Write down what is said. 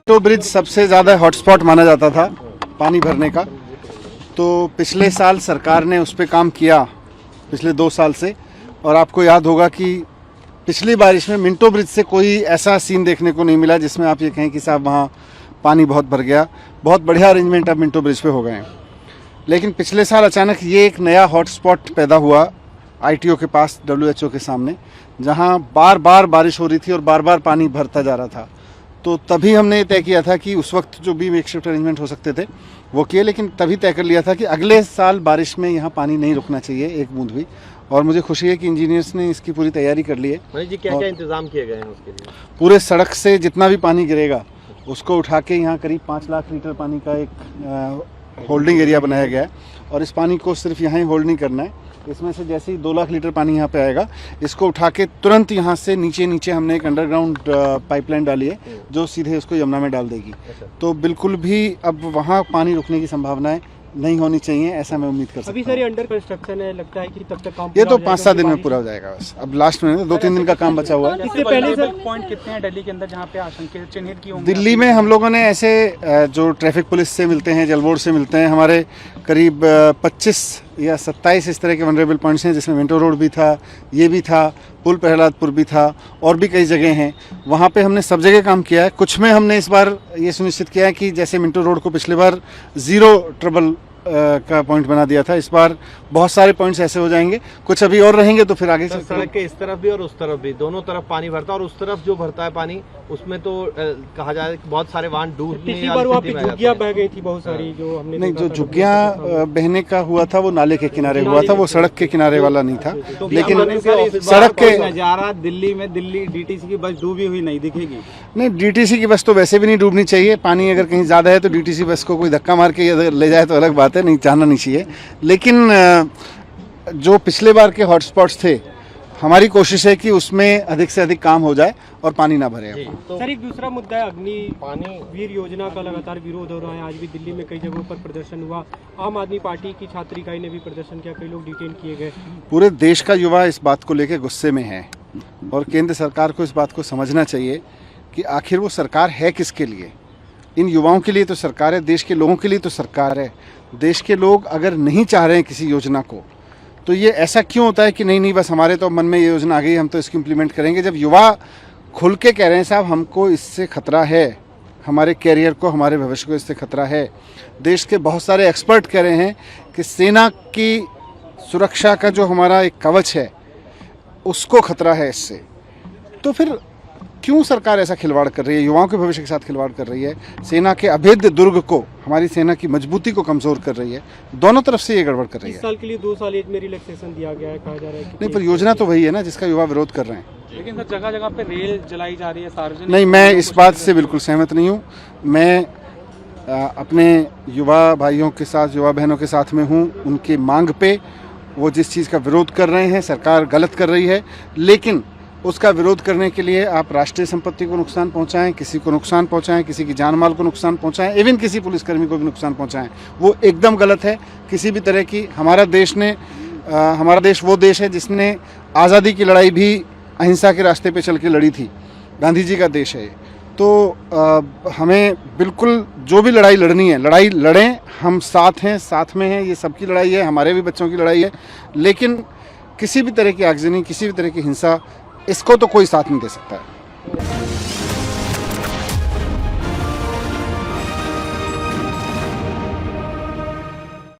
Minto bridge सबसे ज़्यादा hotspot माना जाता था पानी भरने का। तो पिछले साल सरकार ने उस पर काम किया, पिछले 2 साल से। और आपको याद होगा कि पिछली बारिश में मिंटो ब्रिज से कोई ऐसा सीन देखने को नहीं मिला जिसमें आप ये कहें कि साहब वहाँ पानी बहुत भर गया। बहुत बढ़िया अरेंजमेंट अब मिंटो ब्रिज पे हो गए हैं। लेकिन पिछले साल अचानक ये एक नया हॉटस्पॉट पैदा हुआ ITO के पास, WHO के सामने, जहाँ बार बार बारिश हो रही थी और बार बार पानी भरता जा रहा था। तो तभी हमने तय किया था कि उस वक्त जो भी मेकशिफ्ट अरेंजमेंट हो सकते थे वो किए, लेकिन तभी तय कर लिया था कि अगले साल बारिश में यहाँ पानी नहीं रुकना चाहिए एक बूंद भी। और मुझे खुशी है कि इंजीनियर्स ने इसकी पूरी तैयारी कर ली है। मनीष जी, क्या क्या इंतजाम किए गए हैं उसके लिए? पूरे सड़क से जितना भी पानी गिरेगा उसको उठा के यहाँ करीब 5 लाख लीटर पानी का एक होल्डिंग एरिया बनाया गया है। और इस पानी को सिर्फ यहाँ ही होल्ड नहीं करना है, इसमें से जैसे ही 2 लाख लीटर पानी यहाँ पे आएगा, इसको उठा के तुरंत यहाँ से नीचे हमने एक अंडरग्राउंड पाइपलाइन डाली है जो सीधे उसको यमुना में डाल देगी। तो बिल्कुल भी अब वहाँ पानी रुकने की संभावनाएं नहीं होनी चाहिए, ऐसा मैं उम्मीद कर सकता हूँ। अभी सर अंडर कंस्ट्रक्शन है, लगता है कि तब तक काम ये तो 5-7 दिन में पूरा हो जाएगा। बस अब लास्ट में 2-3 दिन का काम बचा हुआ है। इससे पहले सर पॉइंट कितने हैं दिल्ली के अंदर जहाँ पे आशंका चिन्हित की होंगी? दिल्ली में हम लोगों ने ऐसे जो ट्रैफिक पुलिस से मिलते हैं, जल बोर्ड से मिलते हैं, हमारे करीब 25 या 27 इस तरह के वनरेबल पॉइंट्स हैं, जिसमें मिंटो रोड भी था, ये भी था, पुल प्रहलादपुर भी था, और भी कई जगह हैं। वहाँ पे हमने सब जगह काम किया है। कुछ में हमने इस बार ये सुनिश्चित किया है कि जैसे मिंटो रोड को पिछले बार 0 ट्रबल का पॉइंट बना दिया था, इस बार बहुत सारे पॉइंट्स ऐसे हो जाएंगे, कुछ अभी और रहेंगे तो फिर आगे से सड़क के इस तरफ भी और उस तरफ भी, दोनों तरफ पानी भरता है। और उस तरफ जो भरता है पानी, उसमें तो कहा जाए कि बहुत सारे वाहन डूबने झुग्गियां बह गई थी बहुत सारी, जो हमने नहीं, जो झुग्गियां बहने का हुआ था वो नाले के किनारे हुआ था, वो सड़क के किनारे वाला नहीं था। लेकिन सड़क के नजारा दिल्ली में, दिल्ली DTC की बस डूबी हुई नहीं दिखेगी। नहीं, DTC की बस तो वैसे भी नहीं डूबनी चाहिए। पानी अगर कहीं ज़्यादा है तो DTC बस को कोई धक्का मार के ले जाए तो अलग बात है, नहीं जाना नहीं चाहिए। लेकिन जो पिछले बार के हॉटस्पॉट्स थे, हमारी कोशिश है कि उसमें अधिक से अधिक काम हो जाए और पानी ना भरे। तो सर एक दूसरा मुद्दा है, अग्नि पानी वीर योजना का लगातार विरोध हो रहा है। आज भी दिल्ली में कई जगहों पर प्रदर्शन हुआ। आम आदमी पार्टी की छात्र इकाई ने भी प्रदर्शन किया, कई लोग डिटेन किए गए। पूरे देश का युवा इस बात को लेकर गुस्से में है और केंद्र सरकार को इस बात को समझना चाहिए कि आखिर वो सरकार है किसके लिए। इन युवाओं के लिए तो सरकार है, देश के लोगों के लिए तो सरकार है। देश के लोग अगर नहीं चाह रहे हैं किसी योजना को, तो ये ऐसा क्यों होता है कि नहीं बस हमारे तो मन में ये योजना आ गई, हम तो इसकी इम्प्लीमेंट करेंगे। जब युवा खुल के कह रहे हैं साहब हमको इससे खतरा है, हमारे कैरियर को, हमारे भविष्य को इससे खतरा है। देश के बहुत सारे एक्सपर्ट कह रहे हैं कि सेना की सुरक्षा का जो हमारा एक कवच है उसको खतरा है इससे। तो फिर क्यों सरकार ऐसा खिलवाड़ कर रही है, युवाओं के भविष्य के साथ खिलवाड़ कर रही है, सेना के अभेद्य दुर्ग को, हमारी सेना की मजबूती को कमजोर कर रही है। दोनों तरफ से ये गड़बड़ कर रही है। इस साल के लिए 2 साल एज में रिलैक्सेशन दिया गया है, कहा जा रहा है। नहीं, पर योजना तो वही है ना जिसका युवा विरोध कर रहे हैं। लेकिन सर जगह जगह पे रेल जलाई जा रही है सार्वजनिक। नहीं, मैं इस बात से बिल्कुल सहमत नहीं हूँ। मैं अपने युवा भाइयों के साथ, युवा बहनों के साथ में हूँ। उनकी मांग पे वो जिस चीज़ का विरोध कर रहे हैं, सरकार गलत कर रही है, लेकिन उसका विरोध करने के लिए आप राष्ट्रीय संपत्ति को नुकसान पहुंचाएं, किसी को नुकसान पहुंचाएं, किसी की जान माल को नुकसान पहुंचाएं, इवन किसी पुलिसकर्मी को भी नुकसान पहुंचाएं, वो एकदम गलत है। किसी भी तरह की हमारा देश वो देश है जिसने आज़ादी की लड़ाई भी अहिंसा के रास्ते पे चल के लड़ी थी। गांधी जी का देश है। तो हमें बिल्कुल जो भी लड़ाई लड़नी है, लड़ाई लड़ें, हम साथ हैं, साथ में हैं। ये सबकी लड़ाई है, हमारे भी बच्चों की लड़ाई है। लेकिन किसी भी तरह की आगजनी, किसी भी तरह की हिंसा, इसको तो कोई साथ नहीं दे सकता है।